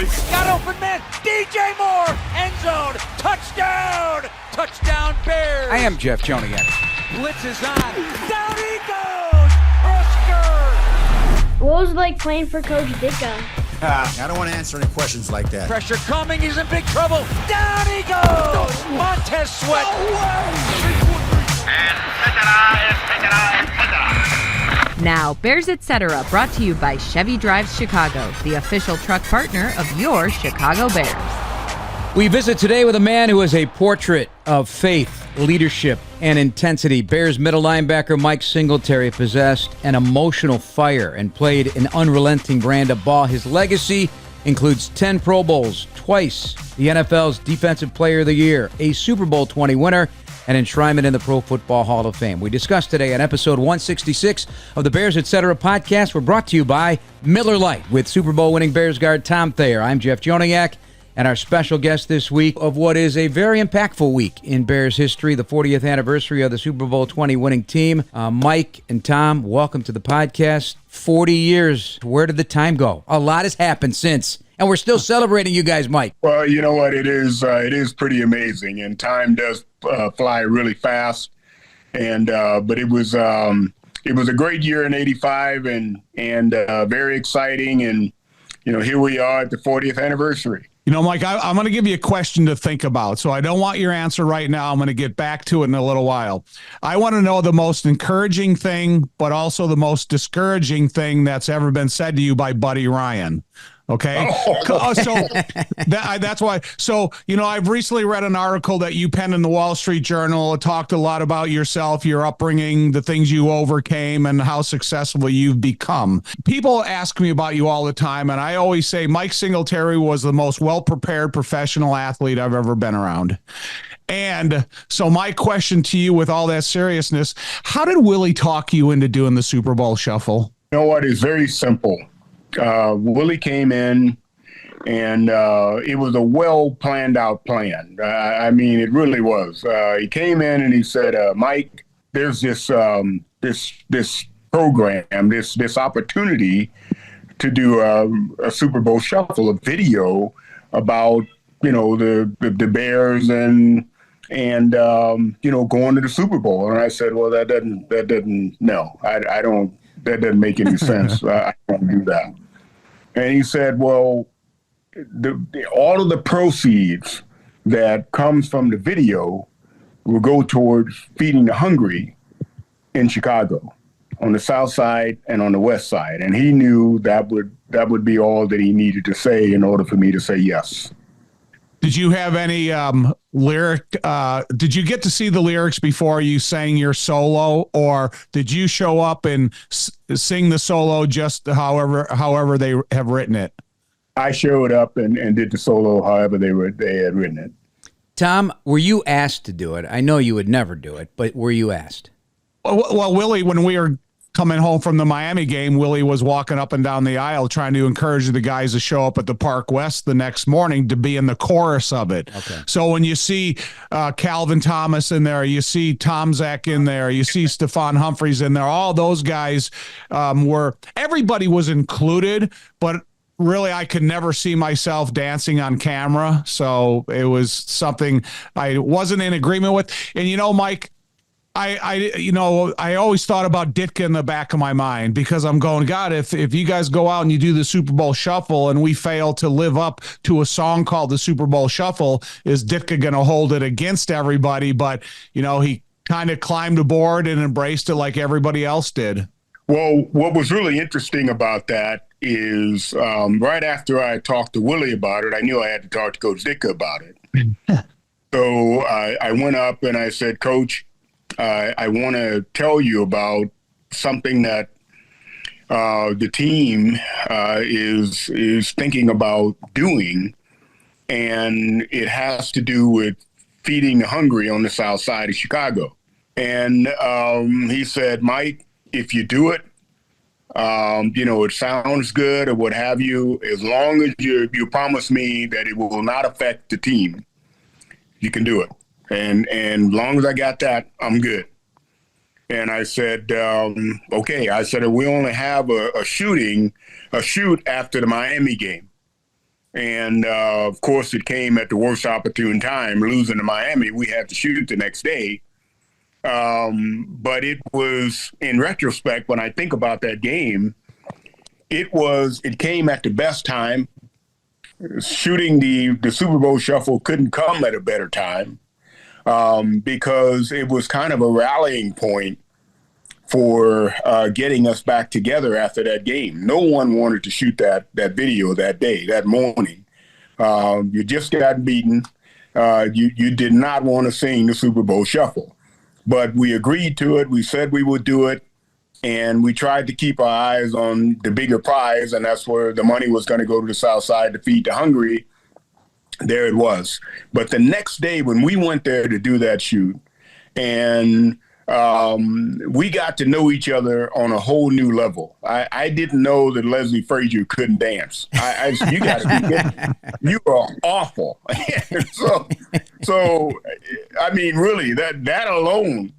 Got open man. DJ Moore. End zone. Touchdown. Touchdown Bears. I am Jeff Joniak. Blitz is on. Down he goes. Oscar. What was it like playing for Coach Ditka? I don't want to answer any questions like that. Pressure coming. He's in big trouble. Down he goes. Montez Sweat. And etc. Now, Bears Etc. brought to you by Chevy Drives Chicago, the official truck partner of your Chicago Bears. We visit today with a man who is a portrait of faith, leadership, and intensity. Bears middle linebacker Mike Singletary possessed an emotional fire and played an unrelenting brand of ball. His legacy includes 10 Pro Bowls, twice the NFL's Defensive Player of the Year, a Super Bowl 20 winner, and enshrinement in the Pro Football Hall of Fame. We discussed today on episode 166 of the Bears Etc. podcast. We're brought to you by Miller Lite with Super Bowl winning Bears guard Tom Thayer. I'm Jeff Joniak, and our special guest this week of what is a very impactful week in Bears history, the 40th anniversary of the Super Bowl 20 winning team. Mike and Tom, welcome to the podcast. 40 years. Where did the time go? A lot has happened since. And we're still celebrating you guys, Mike. Well, you know what? It is pretty amazing, and time does fly really fast. And but it was a great year in '85, and very exciting. And here we are at the 40th anniversary. Mike, I'm going to give you a question to think about. So I don't want your answer right now. I'm going to get back to it in a little while. I want to know the most encouraging thing, but also the most discouraging thing that's ever been said to you by Buddy Ryan. Okay. So that's why. So, I've recently read an article that you penned in the Wall Street Journal. It talked a lot about yourself, your upbringing, the things you overcame, and how successful you've become. People ask me about you all the time, and I always say Mike Singletary was the most well-prepared professional athlete I've ever been around. And so my question to you with all that seriousness, how did Willie talk you into doing the Super Bowl shuffle? You know what? It's very simple. Willie came in, and it was a well planned out plan. I mean, it really was. He came in and he said, "Mike, there's this program, this opportunity to do a Super Bowl shuffle, a video about the Bears and going to the Super Bowl." And I said, "Well, that doesn't that doesn't make any sense. I don't do that." And he said, "Well, all of the proceeds that comes from the video will go towards feeding the hungry in Chicago, on the South Side and on the West Side." And he knew that would be all that he needed to say in order for me to say yes. Did you have any did you get to see the lyrics before you sang your solo, or did you show up and sing the solo just however they have written it? I showed up and did the solo however they had written it. Tom, were you asked to do it? I know you would never do it, but were you asked? Well, Willie, when we were coming home from the Miami game, Willie was walking up and down the aisle trying to encourage the guys to show up at the Park West the next morning to be in the chorus of it. Okay. So when you see Calvin Thomas in there, you see Tom Zach in there, you see Stephon Humphreys in there, all those guys everybody was included, but really I could never see myself dancing on camera. So it was something I wasn't in agreement with. And Mike, I always thought about Ditka in the back of my mind, because I'm going, God, if you guys go out and you do the Super Bowl shuffle and we fail to live up to a song called the Super Bowl shuffle, is Ditka going to hold it against everybody? But, he kind of climbed aboard and embraced it like everybody else did. Well, what was really interesting about that is right after I talked to Willie about it, I knew I had to talk to Coach Ditka about it. So I went up and I said, "Coach, I want to tell you about something that the team is thinking about doing, and it has to do with feeding the hungry on the South Side of Chicago." And he said, "Mike, if you do it, it sounds good or what have you, as long as you promise me that it will not affect the team, you can do it. And as long as I got that, I'm good." And I said, okay. I said, we only have a shoot after the Miami game. And, of course, it came at the worst opportune time. Losing to Miami, we had to shoot the next day. But it was, in retrospect, when I think about that game, it came at the best time. Shooting the Super Bowl shuffle couldn't come at a better time, because it was kind of a rallying point for getting us back together after that game. No one wanted to shoot that video that day, that morning. You just got beaten. You did not want to sing the Super Bowl shuffle. But we agreed to it. We said we would do it. And we tried to keep our eyes on the bigger prize, and that's where the money was going to go to the South Side to feed the hungry. There it was. But the next day when we went there to do that shoot, and we got to know each other on a whole new level. I didn't know that Leslie Frazier couldn't dance. You got to be kidding. You are awful. so I mean, really, that alone,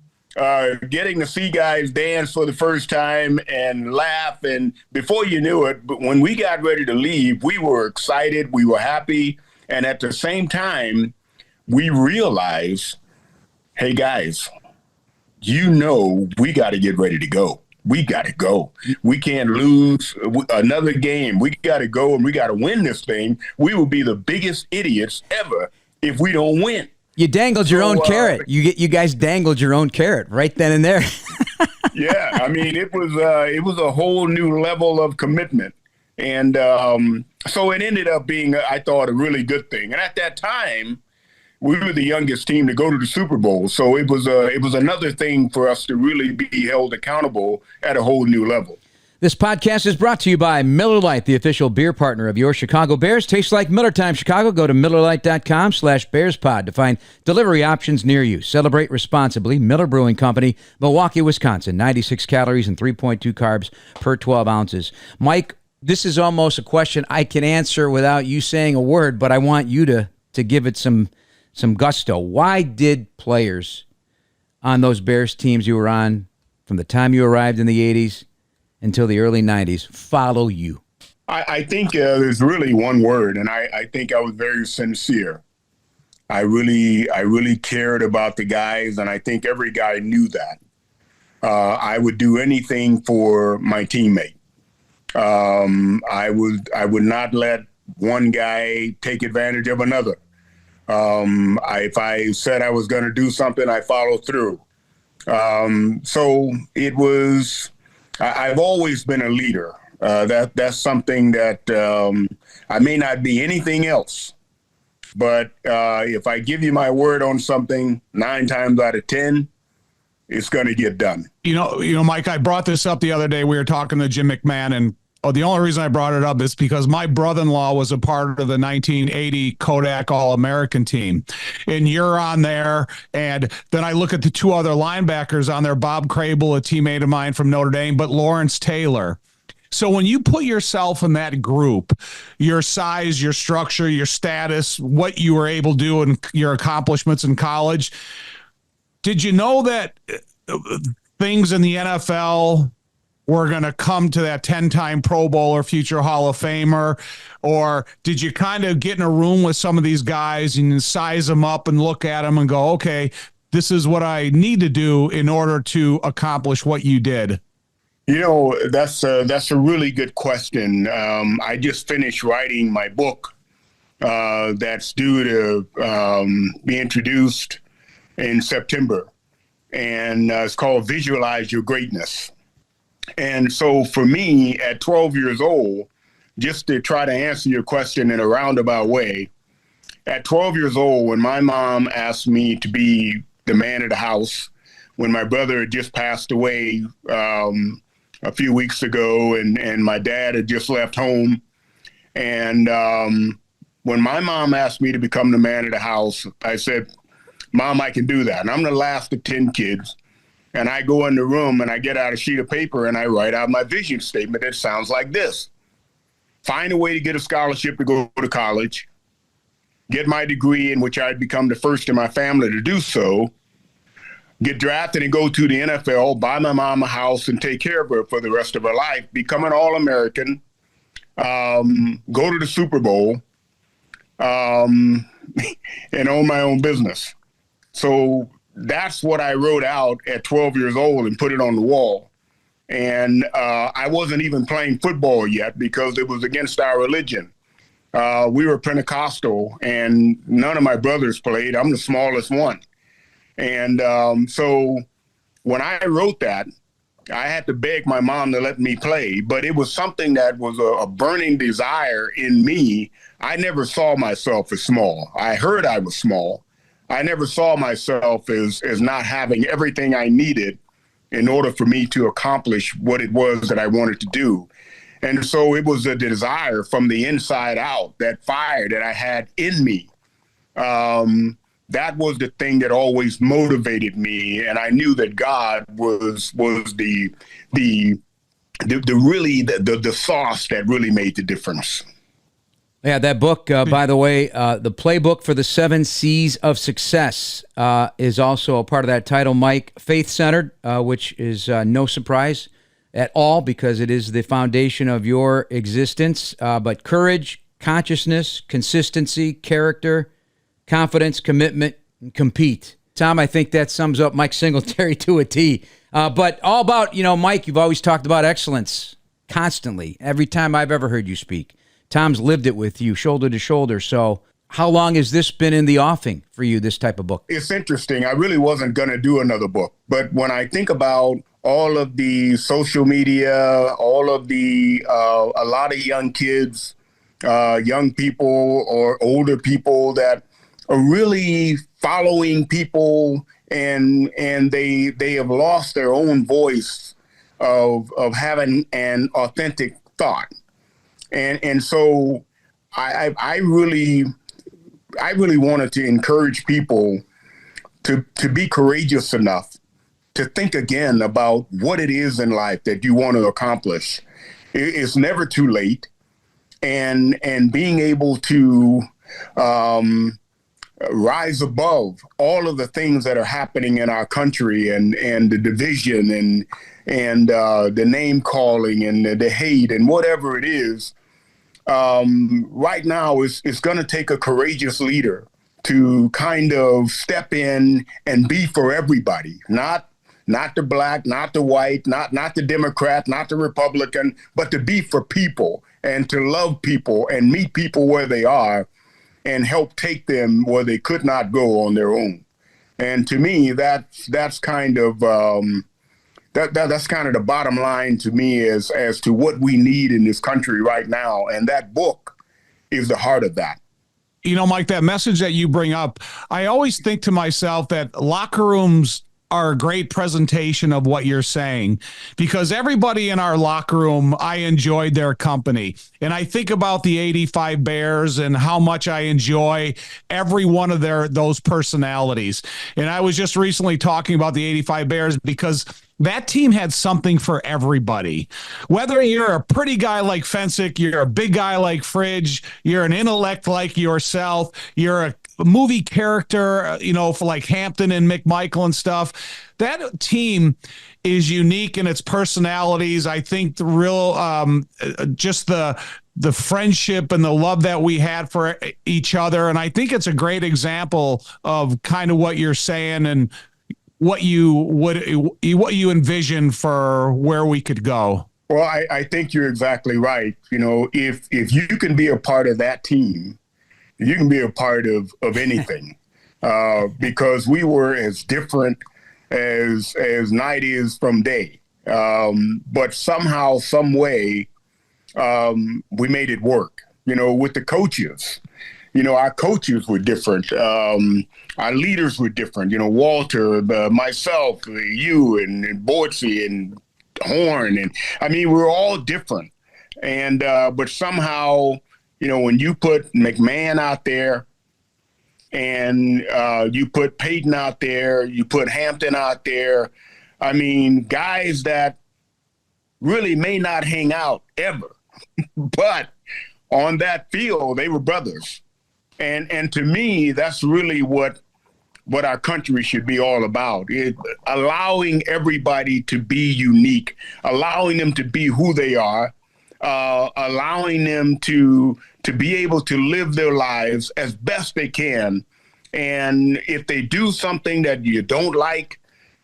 getting to see guys dance for the first time and laugh, and before you knew it, but when we got ready to leave, we were excited, we were happy, and at the same time, we realized, hey guys, we got to get ready to go. We got to go. We can't lose another game. We got to go, and we got to win this thing. We will be the biggest idiots ever if we don't win. You dangled your own carrot. You guys dangled your own carrot right then and there. Yeah, I mean, it was a whole new level of commitment, and so it ended up being, I thought, a really good thing. And at that time, we were the youngest team to go to the Super Bowl, so it was another thing for us to really be held accountable at a whole new level. This podcast is brought to you by Miller Lite, the official beer partner of your Chicago Bears. Tastes like Miller Time Chicago. Go to MillerLite.com/BearsPod to find delivery options near you. Celebrate responsibly. Miller Brewing Company, Milwaukee, Wisconsin. 96 calories and 3.2 carbs per 12 ounces. Mike, this is almost a question I can answer without you saying a word, but I want you to give it some gusto. Why did players on those Bears teams you were on from the time you arrived in the 80s until the early 90s follow you? I think there's really one word, and I think I was very sincere. I really cared about the guys, and I think every guy knew that. I would do anything for my teammate. I would not let one guy take advantage of another. If I said I was going to do something, I followed through. So it was. I've always been a leader. That's something that I may not be anything else, but if I give you my word on something, 9 times out of 10, it's going to get done. You know, Mike, I brought this up the other day. We were talking to Jim McMahon, and the only reason I brought it up is because my brother-in-law was a part of the 1980 Kodak All-American team, and you're on there. And then I look at the 2 other linebackers on there, Bob Crable, a teammate of mine from Notre Dame, but Lawrence Taylor. So when you put yourself in that group, your size, your structure, your status, what you were able to do and your accomplishments in college, did you know that things in the NFL were going to come to that 10-time Pro Bowler, future Hall of Famer? Or did you kind of get in a room with some of these guys and size them up and look at them and go, okay, this is what I need to do in order to accomplish what you did? You know, that's a really good question. I just finished writing my book that's due to be introduced in September, and it's called Visualize Your Greatness. And so for me, at 12 years old, just to try to answer your question in a roundabout way, at 12 years old, when my mom asked me to be the man of the house, when my brother had just passed away a few weeks ago, and my dad had just left home, and when my mom asked me to become the man of the house, I said, Mom, I can do that. And I'm the last of 10 kids. And I go in the room and I get out a sheet of paper and I write out my vision statement that sounds like this: find a way to get a scholarship to go to college, get my degree, in which I'd become the first in my family to do so, get drafted and go to the NFL, buy my mom a house and take care of her for the rest of her life, become an All-American, go to the Super Bowl, and own my own business. So that's what I wrote out at 12 years old and put it on the wall. And I wasn't even playing football yet because it was against our religion. We were Pentecostal, and none of my brothers played. I'm the smallest one. And so when I wrote that, I had to beg my mom to let me play, but it was something that was a burning desire in me. I never saw myself as small. I heard I was small. I never saw myself as not having everything I needed in order for me to accomplish what it was that I wanted to do. And so it was a desire from the inside out, that fire that I had in me. That was the thing that always motivated me, and I knew that God was the sauce that really made the difference. Yeah, that book, by the way, the playbook for the 7 C's of success is also a part of that title, Mike. Faith-centered, which is no surprise at all because it is the foundation of your existence. But courage, consciousness, consistency, character, confidence, commitment, and compete. Tom, I think that sums up Mike Singletary to a T. But all about, Mike, you've always talked about excellence constantly, every time I've ever heard you speak. Tom's lived it with you, shoulder to shoulder. So how long has this been in the offing for you, this type of book? It's interesting. I really wasn't going to do another book. But when I think about all of the social media, all of the, a lot of young kids, young people or older people that are really following people and they have lost their own voice of having an authentic thought. And so I really wanted to encourage people to be courageous enough to think again about what it is in life that you want to accomplish. It's never too late. And being able to rise above all of the things that are happening in our country and the division and the name calling and the hate and whatever it is. Right now it's going to take a courageous leader to kind of step in and be for everybody, not the black, not the white, not the Democrat, not the Republican, but to be for people and to love people and meet people where they are and help take them where they could not go on their own. And to me, that's kind of that's kind of the bottom line to me as to what we need in this country right now. And that book is the heart of that. Mike, that message that you bring up, I always think to myself that locker rooms are a great presentation of what you're saying, because everybody in our locker room, I enjoyed their company. And I think about the 85 Bears and how much I enjoy every one of those personalities. And I was just recently talking about the 85 Bears because that team had something for everybody. Whether you're a pretty guy like Fensick, you're a big guy like Fridge, you're an intellect like yourself, you're a movie character, for like Hampton and McMichael and stuff. That team is unique in its personalities. I think the real, just the friendship and the love that we had for each other. And I think it's a great example of kind of what you're saying and what you envision for where we could go. Well, I think you're exactly right. If you can be a part of that team, you can be a part of anything, because we were as different as night is from day. But somehow, some way, we made it work, with the coaches. Our coaches were different. Our leaders were different. Walter, myself, you, and Bortsy, and Horn. And I mean, we were all different. And but somehow, when you put McMahon out there and you put Peyton out there, you put Hampton out there, I mean, guys that really may not hang out ever, but on that field, they were brothers. And to me, that's really what our country should be all about. Allowing everybody to be unique, allowing them to be who they are, allowing them to to be able to live their lives as best they can. And if they do something that you don't like,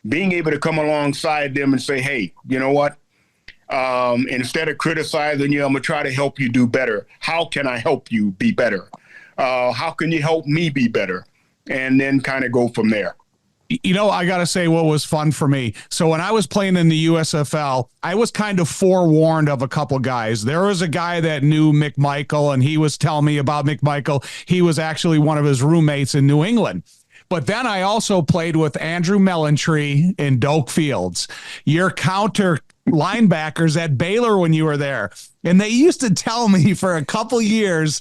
being able to come alongside them and say, hey, you know what? Instead of criticizing you, I'm going to try to help you do better. How can I help you be better? How can you help me be better? And then kind of go from there. You know, I got to say what was fun for me. So when I was playing in the USFL, I was kind of forewarned of a couple guys. There was a guy that knew McMichael, and he was telling me about McMichael. He was actually one of his roommates in New England. But then I also played with Andrew Mellentree and Doak Fields, your counter linebackers at Baylor when you were there. And they used to tell me for a couple years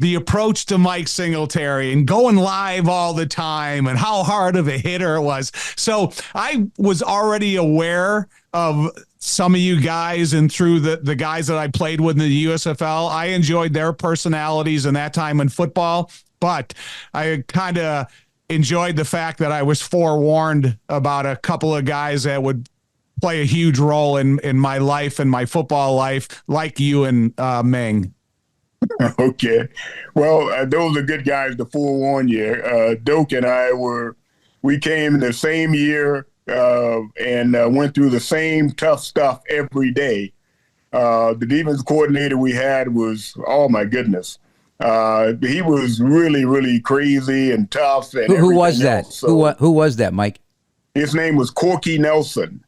the approach to Mike Singletary and going live all the time and how hard of a hitter it was. So I was already aware of some of you guys, and through the guys that I played with in the USFL, I enjoyed their personalities in that time in football, but I kind of enjoyed the fact that I was forewarned about a couple of guys that would play a huge role in my life and my football life, like you and Meng. Okay. Well, those are good guys to forewarn you. Doak and I we came in the same year and went through the same tough stuff every day. The defense coordinator we had was, oh my goodness. He was really, really crazy and tough. And who was that? So, who was that, Mike? His name was Corky Nelson.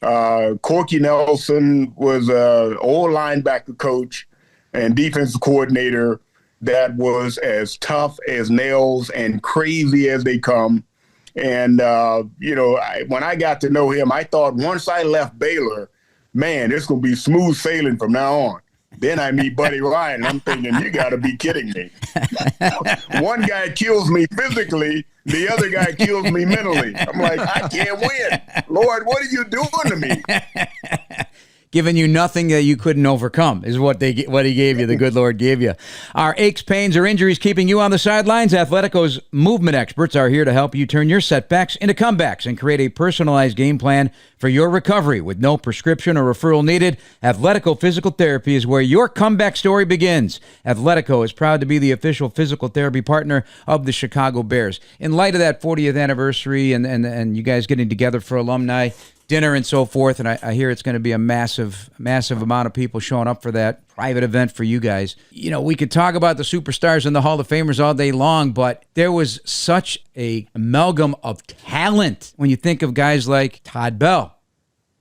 Corky Nelson was an old linebacker coach and defensive coordinator that was as tough as nails and crazy as they come. And, when I got to know him, I thought once I left Baylor, man, it's going to be smooth sailing from now on. Then I meet Buddy Ryan, and I'm thinking, you got to be kidding me. One guy kills me physically, the other guy kills me mentally. I'm like, I can't win. Lord, what are you doing to me? Giving you nothing that you couldn't overcome is what he gave you, the good Lord gave you. Our aches, pains, or injuries keeping you on the sidelines? Athletico's movement experts are here to help you turn your setbacks into comebacks and create a personalized game plan for your recovery with no prescription or referral needed. Athletico Physical Therapy is where your comeback story begins. Athletico is proud to be the official physical therapy partner of the Chicago Bears. In light of that 40th anniversary and you guys getting together for alumni dinner and so forth, and I hear it's going to be a massive amount of people showing up for that private event for you guys. You know, we could talk about the superstars and the Hall of Famers all day long, but there was such a amalgam of talent when you think of guys like Todd Bell,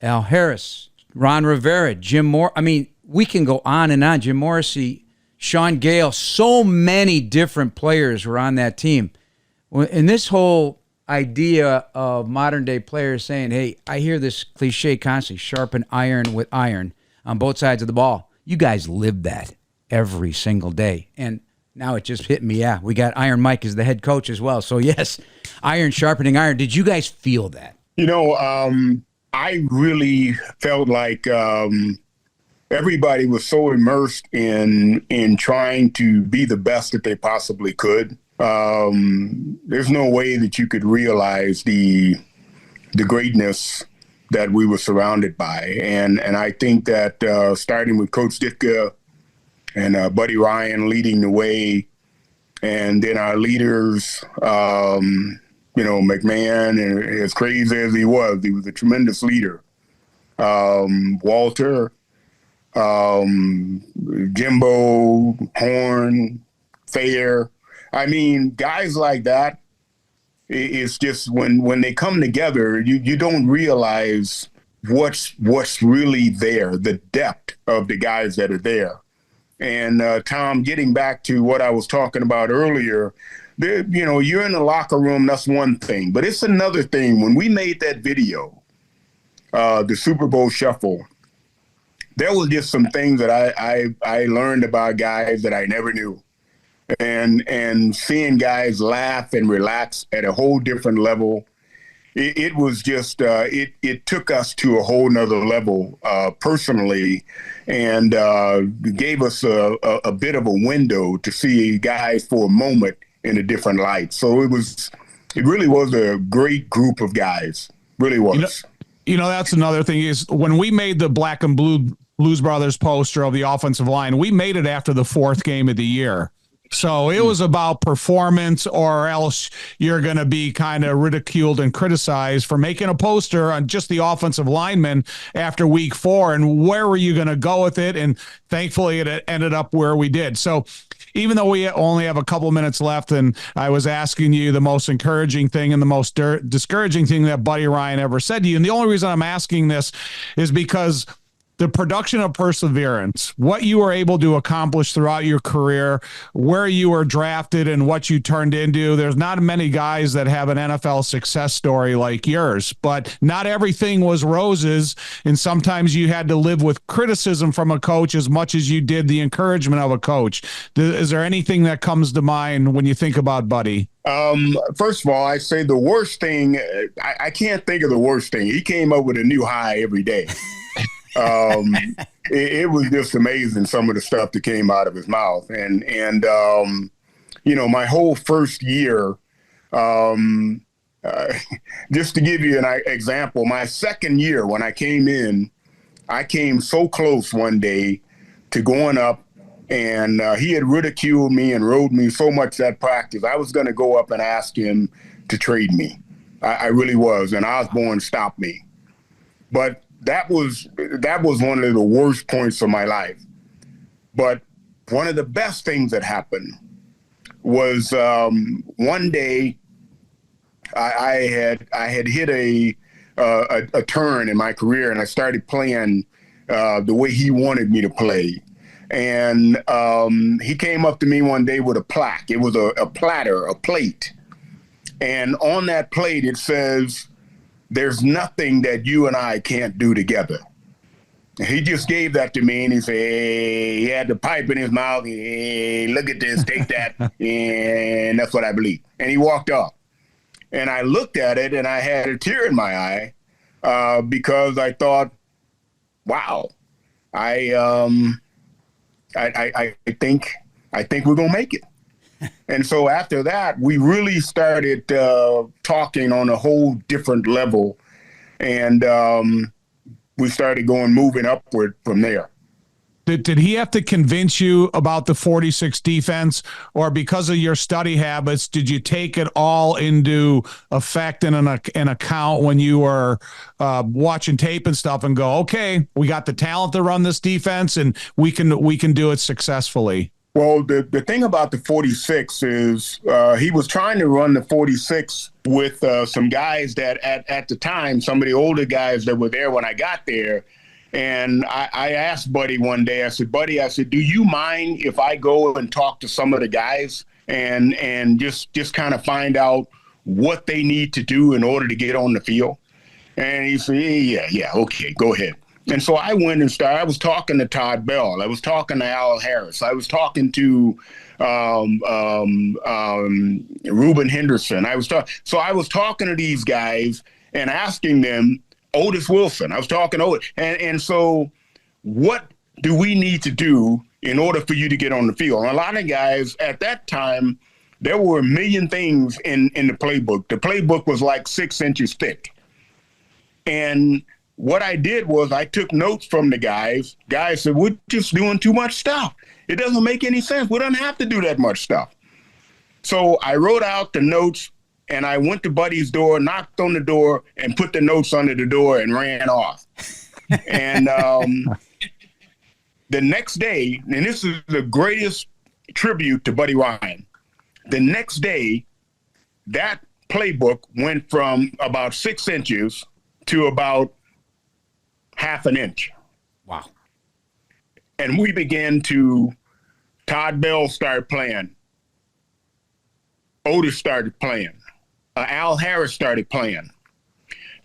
Al Harris, Ron Rivera, Jim Moore. I mean, we can go on and on. Jim Morrissey, Sean Gale, so many different players were on that team. And this whole idea of modern day players saying, hey, I hear this cliche constantly, sharpen iron with iron on both sides of the ball. You guys live that every single day. And now it just hit me. Yeah, we got Iron Mike as the head coach as well. So yes, iron sharpening iron. Did you guys feel that? You know, I really felt like everybody was so immersed in trying to be the best that they possibly could. There's no way that you could realize the greatness that we were surrounded by. And I think that starting with Coach Ditka and Buddy Ryan leading the way, and then our leaders, McMahon, and as crazy as he was a tremendous leader. Walter, Jimbo, Horn, Thayer. I mean, guys like that, it's just when they come together, you don't realize what's really there, the depth of the guys that are there. And Tom, getting back to what I was talking about earlier, you're in the locker room, that's one thing. But it's another thing. When we made that video, the Super Bowl Shuffle, there was just some things that I learned about guys that I never knew. And seeing guys laugh and relax at a whole different level, it was just it took us to a whole nother level personally, and gave us a bit of a window to see guys for a moment in a different light. So it really was a great group of guys, really was. That's another thing is when we made the black and blue Blues Brothers poster of the offensive line. We made it after the 4th game of the year. So it was about performance, or else you're going to be kind of ridiculed and criticized for making a poster on just the offensive linemen after week 4. And where were you going to go with it? And thankfully it ended up where we did. So even though we only have a couple minutes left, and I was asking you the most encouraging thing and the most discouraging thing that Buddy Ryan ever said to you. And the only reason I'm asking this is because the production of perseverance, what you were able to accomplish throughout your career, where you were drafted and what you turned into. There's not many guys that have an NFL success story like yours, but not everything was roses. And sometimes you had to live with criticism from a coach as much as you did the encouragement of a coach. Is there anything that comes to mind when you think about Buddy? First of all, I say the worst thing, I can't think of the worst thing. He came up with a new high every day. It was just amazing, some of the stuff that came out of his mouth. And my whole first year, just to give you an example, my second year when I came in, I came so close one day to going up, and he had ridiculed me and rode me so much that practice. I was going to go up and ask him to trade me. I really was. And Osborne stopped me. But that was one of the worst points of my life. But one of the best things that happened was one day I had hit a turn in my career, and I started playing the way he wanted me to play. And he came up to me one day with a plaque. It was a plate. And on that plate it says, "There's nothing that you and I can't do together." And he just gave that to me, and he said, hey, he had the pipe in his mouth. Hey, look at this, take that. And that's what I believe. And he walked off. And I looked at it, and I had a tear in my eye because I thought, wow, I think we're going to make it. And so after that, we really started talking on a whole different level, and we started moving upward from there. Did he have to convince you about the 46 defense, or because of your study habits, did you take it all into effect in an account when you were watching tape and stuff and go, okay, we got the talent to run this defense and we can do it successfully? Well, the thing about the 46 is he was trying to run the 46 with some guys that at the time, some of the older guys that were there when I got there. And I asked Buddy one day, I said, Buddy, do you mind if I go and talk to some of the guys and just kind of find out what they need to do in order to get on the field? And he said, yeah, okay, go ahead. And so I went and started. I was talking to Todd Bell. I was talking to Al Harris. I was talking to Reuben Henderson. So I was talking to these guys and asking them, Otis Wilson. I was talking to Otis. And so what do we need to do in order for you to get on the field? And a lot of guys at that time, there were a million things in the playbook. The playbook was like 6 inches thick. And what I did was I took notes from the guys. Guys said, we're just doing too much stuff. It doesn't make any sense. We don't have to do that much stuff. So I wrote out the notes, and I went to Buddy's door, knocked on the door, and put the notes under the door and ran off. And the next day, and this is the greatest tribute to Buddy Ryan, the next day, that playbook went from about 6 inches to about half an inch. Wow. And we began Todd Bell started playing. Otis started playing. Al Harris started playing.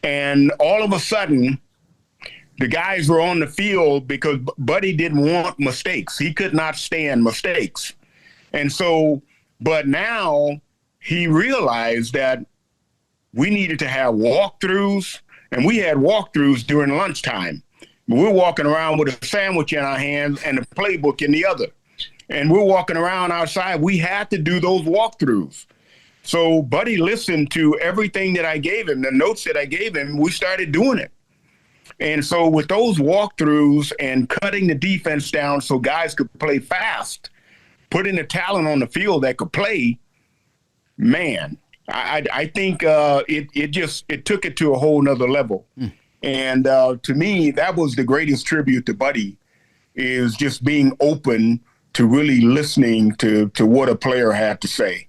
And all of a sudden, the guys were on the field because Buddy didn't want mistakes. He could not stand mistakes. And so, but now he realized that we needed to have walkthroughs, and we had walkthroughs during lunchtime. We're walking around with a sandwich in our hands and a playbook in the other. And we're walking around outside. We had to do those walkthroughs. So Buddy listened to everything that I gave him, the notes that I gave him. We started doing it. And so with those walkthroughs and cutting the defense down so guys could play fast, putting the talent on the field that could play, man, I think it took it to a whole nother level. And to me, that was the greatest tribute to Buddy, is just being open to really listening to what a player had to say.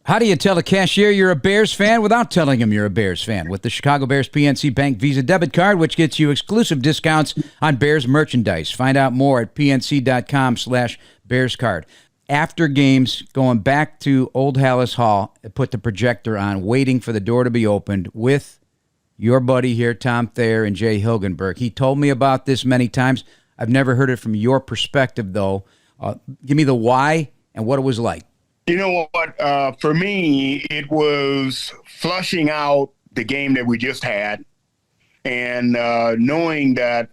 How do you tell a cashier you're a Bears fan without telling him you're a Bears fan? With the Chicago Bears PNC Bank Visa debit card, which gets you exclusive discounts on Bears merchandise. Find out more at pnc.com/BearsCard. After games, going back to Old Hallis Hall, put the projector on, waiting for the door to be opened with your buddy here, Tom Thayer and Jay Hilgenberg. He told me about this many times. I've never heard it from your perspective, though. Give me the why and what it was like. You know what? For me, it was flushing out the game that we just had, and knowing that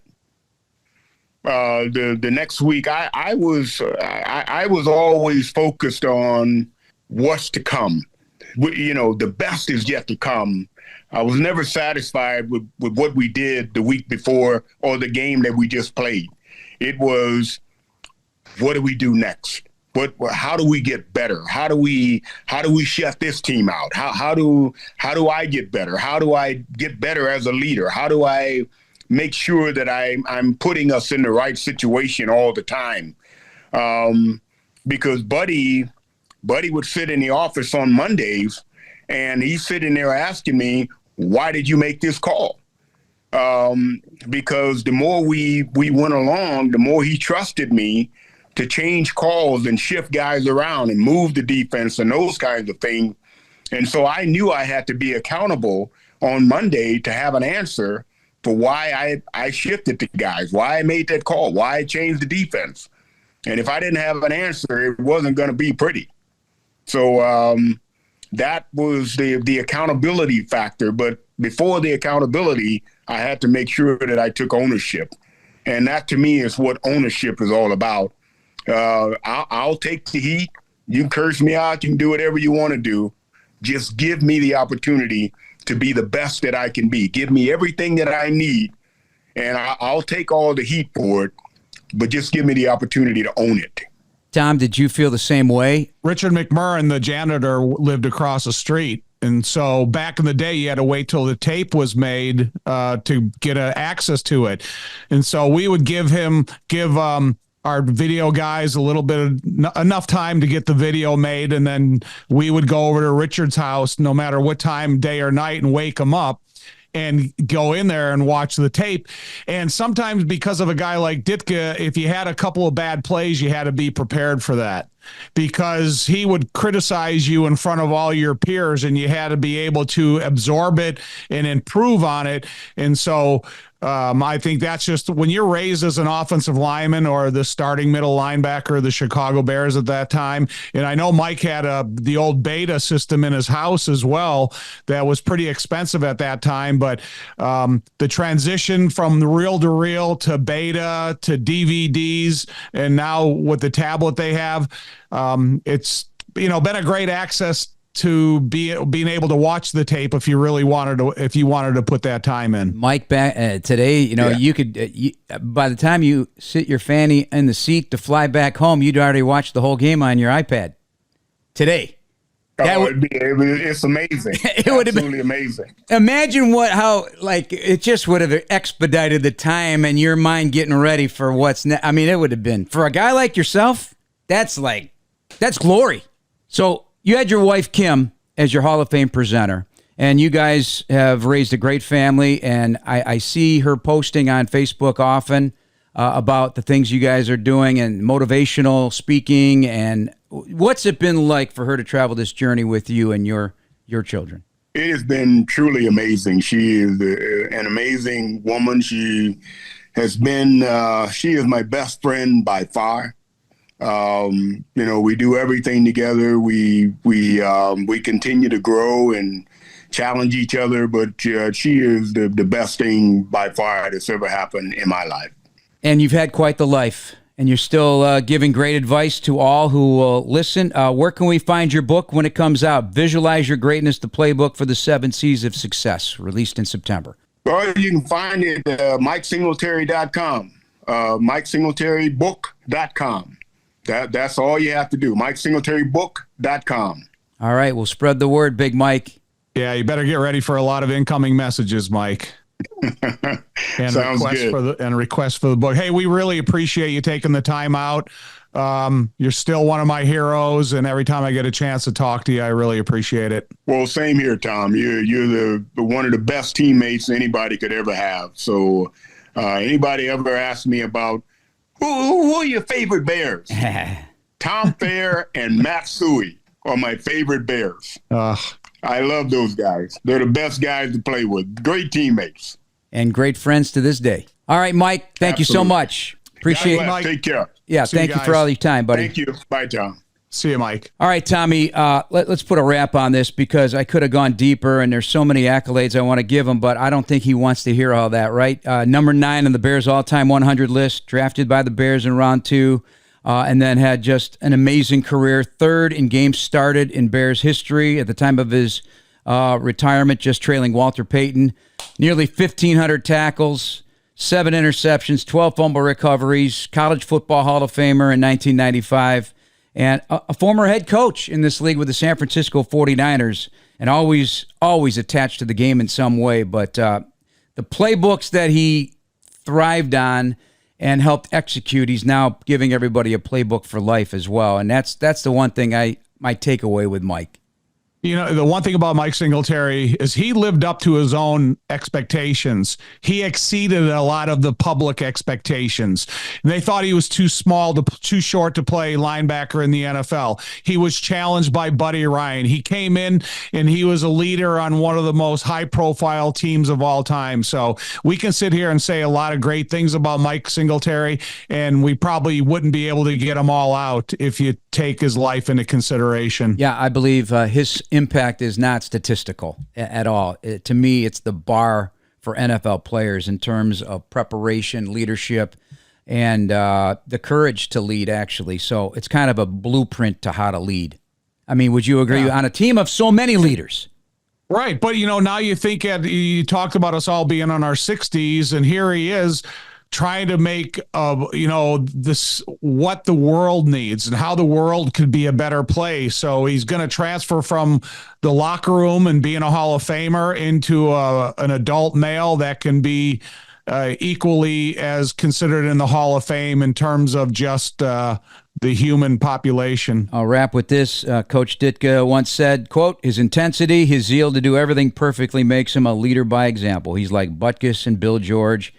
the next week, I was always focused on what's to come. You know, the best is yet to come. I was never satisfied with what we did the week before or the game that we just played. It was, what do we do next? How do we get better? How do we shut this team out? How do I get better? How do I get better as a leader? How do I make sure that I'm putting us in the right situation all the time? Because Buddy would sit in the office on Mondays, and he's sitting there asking me, why did you make this call? Because the more we went along, the more he trusted me to change calls and shift guys around and move the defense and those kinds of things. And so I knew I had to be accountable on Monday to have an answer for why I shifted the guys, why I made that call, why I changed the defense. And if I didn't have an answer, it wasn't going to be pretty. So that was the accountability factor. But before the accountability, I had to make sure that I took ownership. And that, to me, is what ownership is all about. I'll take the heat. You can curse me out. You can do whatever you want to do. Just give me the opportunity to be the best that I can be. Give me everything that I need, and I'll take all the heat for it, but just give me the opportunity to own it. Tom, did you feel the same way? Richard McMurrin, the janitor, lived across the street. And so back in the day, you had to wait till the tape was made to get access to it. And so we would give our video guys a little bit of enough time to get the video made, and then we would go over to Richard's house no matter what time, day or night, and wake him up and go in there and watch the tape. And sometimes because of a guy like Ditka, if you had a couple of bad plays, you had to be prepared for that, because he would criticize you in front of all your peers, and you had to be able to absorb it and improve on it. And so I think that's just when you're raised as an offensive lineman or the starting middle linebacker of the Chicago Bears at that time. And I know Mike had the old beta system in his house as well that was pretty expensive at that time. But the transition from the reel-to-reel to beta to DVDs, and now with the tablet they have, it's been a great access to being able to watch the tape if you really wanted to put that time in. Mike, back today, you could by the time you sit your fanny in the seat to fly back home, you'd already watched the whole game on your iPad. Today, it's amazing. It would have been amazing. Imagine it just would have expedited the time and your mind getting ready for what's next. I mean, it would have been, for a guy like yourself, that's glory. So you had your wife, Kim, as your Hall of Fame presenter, and you guys have raised a great family, and I see her posting on Facebook often about the things you guys are doing and motivational speaking. And what's it been like for her to travel this journey with you and your children? It has been truly amazing. She is an amazing woman. She is my best friend by far. We do everything together. We continue to grow and challenge each other, but she is the best thing by far that's ever happened in my life. And you've had quite the life, and you're still giving great advice to all who will listen. Where can we find your book when it comes out? Visualize Your Greatness, the playbook for the 7 C's of success, released in September. Well, you can find it at MikeSingletary.com, MikeSingletaryBook.com. That's all you have to do, MikeSingletaryBook.com. All right, we'll spread the word, Big Mike. Yeah, you better get ready for a lot of incoming messages, Mike. And Sounds good. Request for the book. Hey, we really appreciate you taking the time out. You're still one of my heroes, and every time I get a chance to talk to you, I really appreciate it. Well, same here, Tom. You're the one of the best teammates anybody could ever have. So anybody ever asked me about who are your favorite Bears? Tom Thayer and Matt Suhey are my favorite Bears. I love those guys. They're the best guys to play with. Great teammates. And great friends to this day. All right, Mike, thank you so much. Appreciate it, Mike. Take care. Yeah, thank you for all your time, buddy. Thank you. Bye, Tom. See you, Mike. All right, Tommy, let's put a wrap on this because I could have gone deeper, and there's so many accolades I want to give him, but I don't think he wants to hear all that, right? Number 9 on the Bears all-time 100 list, drafted by the Bears in round 2, and then had just an amazing career. 3rd in games started in Bears history at the time of his retirement, just trailing Walter Payton. Nearly 1,500 tackles, 7 interceptions, 12 fumble recoveries, college football Hall of Famer in 1995, and a former head coach in this league with the San Francisco 49ers, and always attached to the game in some way. But the playbooks that he thrived on and helped execute, he's now giving everybody a playbook for life as well. And that's the one thing my takeaway with Mike. You know, the one thing about Mike Singletary is he lived up to his own expectations. He exceeded a lot of the public expectations. And they thought he was too short to play linebacker in the NFL. He was challenged by Buddy Ryan. He came in and he was a leader on one of the most high-profile teams of all time. So we can sit here and say a lot of great things about Mike Singletary, and we probably wouldn't be able to get them all out if you take his life into consideration. Yeah, I believe his impact is not statistical at all. To me, it's the bar for NFL players in terms of preparation, leadership, and the courage to lead, actually. So it's kind of a blueprint to how to lead. I mean, would you agree on a team of so many leaders? Right. But, now you think you talked about us all being on our 60s, and here he is trying to make, this what the world needs and how the world could be a better place. So he's going to transfer from the locker room and being a Hall of Famer into an adult male that can be equally as considered in the Hall of Fame in terms of just the human population. I'll wrap with this. Coach Ditka once said, quote, "His intensity, his zeal to do everything perfectly makes him a leader by example. He's like Butkus and Bill George."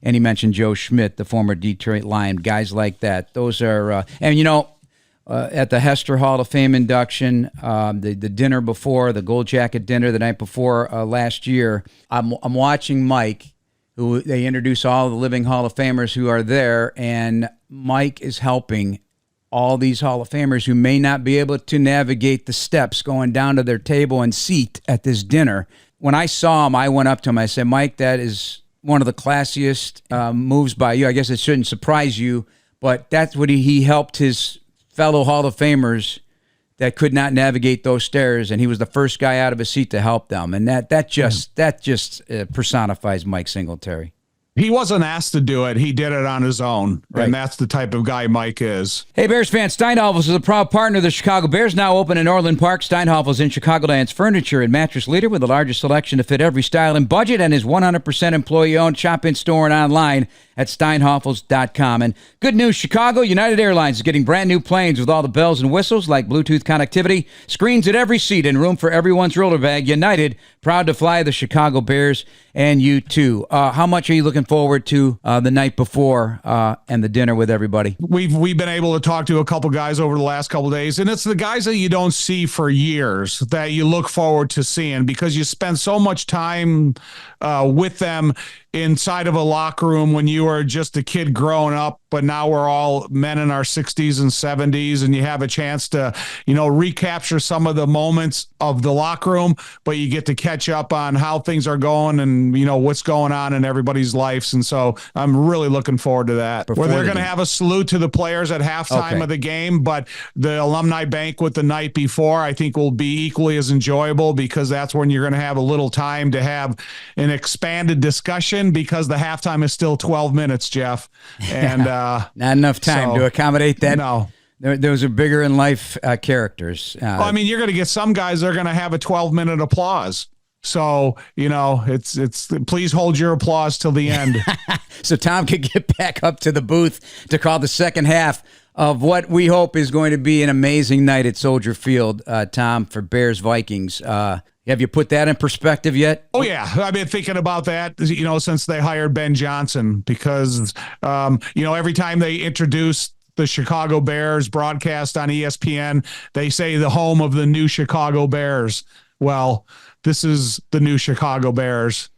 And he mentioned Joe Schmidt, the former Detroit Lion, guys like that. Those are, at the Hester Hall of Fame induction, the dinner before, the Gold Jacket dinner the night before last year, I'm watching Mike, who they introduce all the living Hall of Famers who are there, and Mike is helping all these Hall of Famers who may not be able to navigate the steps going down to their table and seat at this dinner. When I saw him, I went up to him. I said, "Mike, that is one of the classiest moves by you. I guess it shouldn't surprise you, but that's what he helped his fellow Hall of Famers that could not navigate those stairs, and he was the first guy out of his seat to help them. And that just personifies Mike Singletary. He wasn't asked to do it. He did it on his own, right. And that's the type of guy Mike is. Hey, Bears fans, Steinhoffels is a proud partner of the Chicago Bears, now open in Orland Park. Steinhoffels in Chicagoland's furniture and mattress leader with the largest selection to fit every style and budget, and is 100% employee-owned. Shop in store and online at steinhoffels.com. And good news, Chicago United Airlines is getting brand new planes with all the bells and whistles like Bluetooth connectivity, screens at every seat, and room for everyone's roller bag. United, proud to fly the Chicago Bears, and you too. How much are you looking forward to the night before and the dinner with everybody? We've been able to talk to a couple guys over the last couple of days, and it's the guys that you don't see for years that you look forward to seeing because you spend so much time with them inside of a locker room when you were just a kid growing up, but now we're all men in our 60s and 70s, and you have a chance to, recapture some of the moments of the locker room, but you get to catch up on how things are going and and what's going on in everybody's lives. And so I'm really looking forward to that. Where they're going to have a salute to the players at halftime of the game, but the alumni banquet the night before, I think, will be equally as enjoyable, because that's when you're going to have a little time to have an expanded discussion, because the halftime is still 12 minutes, Jeff. And not enough time to accommodate that. No. Those are bigger in life characters. I mean, you're going to get some guys that are going to have a 12-minute applause. So, it's please hold your applause till the end. So Tom can get back up to the booth to call the second half of what we hope is going to be an amazing night at Soldier Field, Tom, for Bears-Vikings. Have you put that in perspective yet? Oh, yeah. I've been thinking about that, since they hired Ben Johnson, because, every time they introduce the Chicago Bears broadcast on ESPN, they say the home of the new Chicago Bears. Well, this is the new Chicago Bears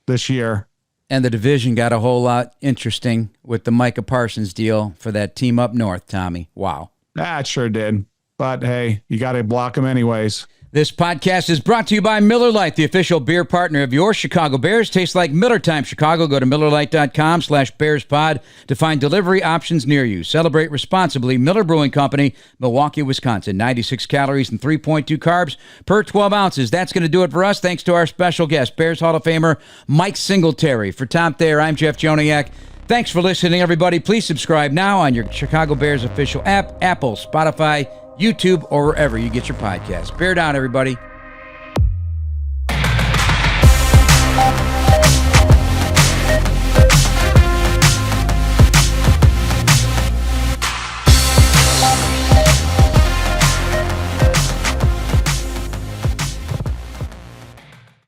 this year. And the division got a whole lot interesting with the Micah Parsons deal for that team up north, Tommy. Wow. That sure did. But, hey, you got to block them anyways. This podcast is brought to you by Miller Lite, the official beer partner of your Chicago Bears. Tastes like Miller Time Chicago. Go to MillerLite.com/BearsPod to find delivery options near you. Celebrate responsibly. Miller Brewing Company, Milwaukee, Wisconsin. 96 calories and 3.2 carbs per 12 ounces. That's going to do it for us. Thanks to our special guest, Bears Hall of Famer Mike Singletary. For Tom Thayer, I'm Jeff Joniak. Thanks for listening, everybody. Please subscribe now on your Chicago Bears official app, Apple, Spotify, YouTube, or wherever you get your podcasts. Bear down, everybody.